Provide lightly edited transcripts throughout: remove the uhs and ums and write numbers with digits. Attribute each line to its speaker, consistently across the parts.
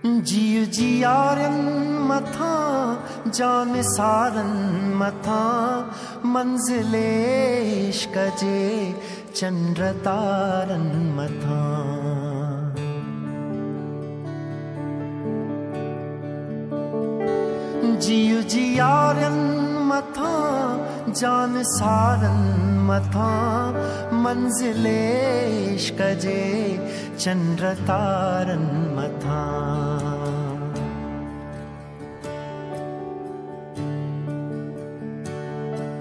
Speaker 1: जियु जियारन मथा जान सारन मथा मंजिले इश्क जे चंद्र तारन मथा। जियु जियारन मथा जान सारन मथा मंजिले इश्क जे चंद्र तारन मथा।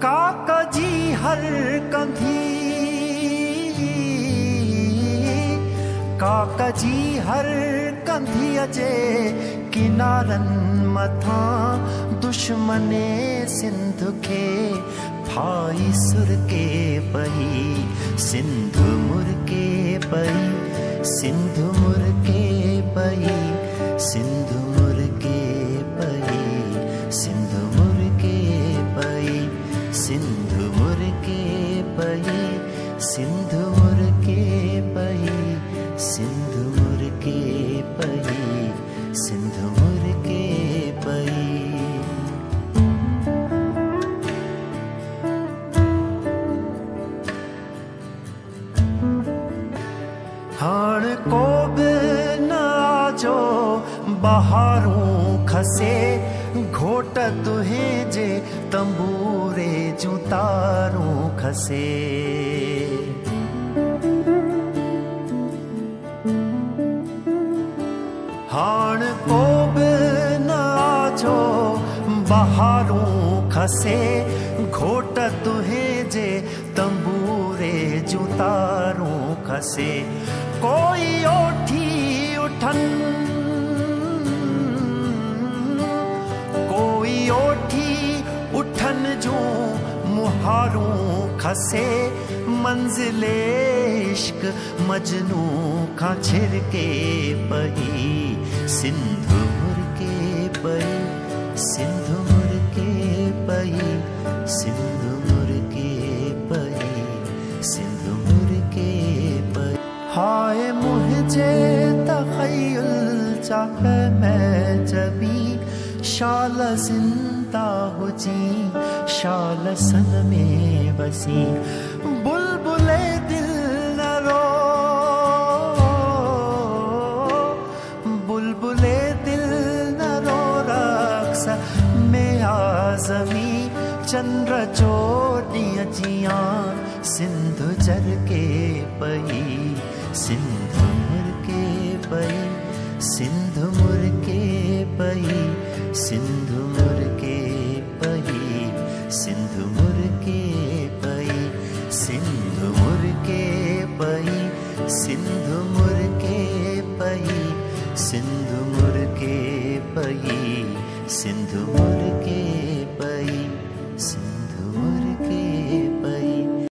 Speaker 1: काका जी हर कंधी, काका जी हर कंधी अजे किनारन मथा दुश्मने सिंधु के भाई सुर के पही सिंधु मुर के पही सिंधु मुर के पही सिंधु मुर के पही सिंधु मुर के पही सिंधु मुर के पही सिंधु मुर के पही सिंधु मुर के पही सिंधु मुर के पही। हाण को न आजो बहारूं खसे घोट तुहे जे तंबूरे जुतारूं खसे। हाण को न आजो बहारूं खसे घोट तुहे जे तंबूरे जुतारूं खसे। कोई ओठी उठन कोई ओठी उठन जो मुहारूं खसे मंजिले इश्क मजनू का छिरके पही सिंधु मुर के पही सिंधु मुर के पही सिंधु मुर के पही सिंधु मुर के पही। हाय मुझे तखय्युल चाहे मैं जबी शाल जिंदा हो जी शाल सन में बसी। बुलबुले दिल न रो बुलबुले दिल न रो रक्स में आज़मी चंद्र चोटियां जियां सिंधु जर के पही सिंधु मुर के पही सिंधु मुर के पही सिंधु मुर के पही सिंधु मुर के पही सिंधु मुर के पही सिंधु मुर के पही सिंधु मुर के पही सिंधु मुर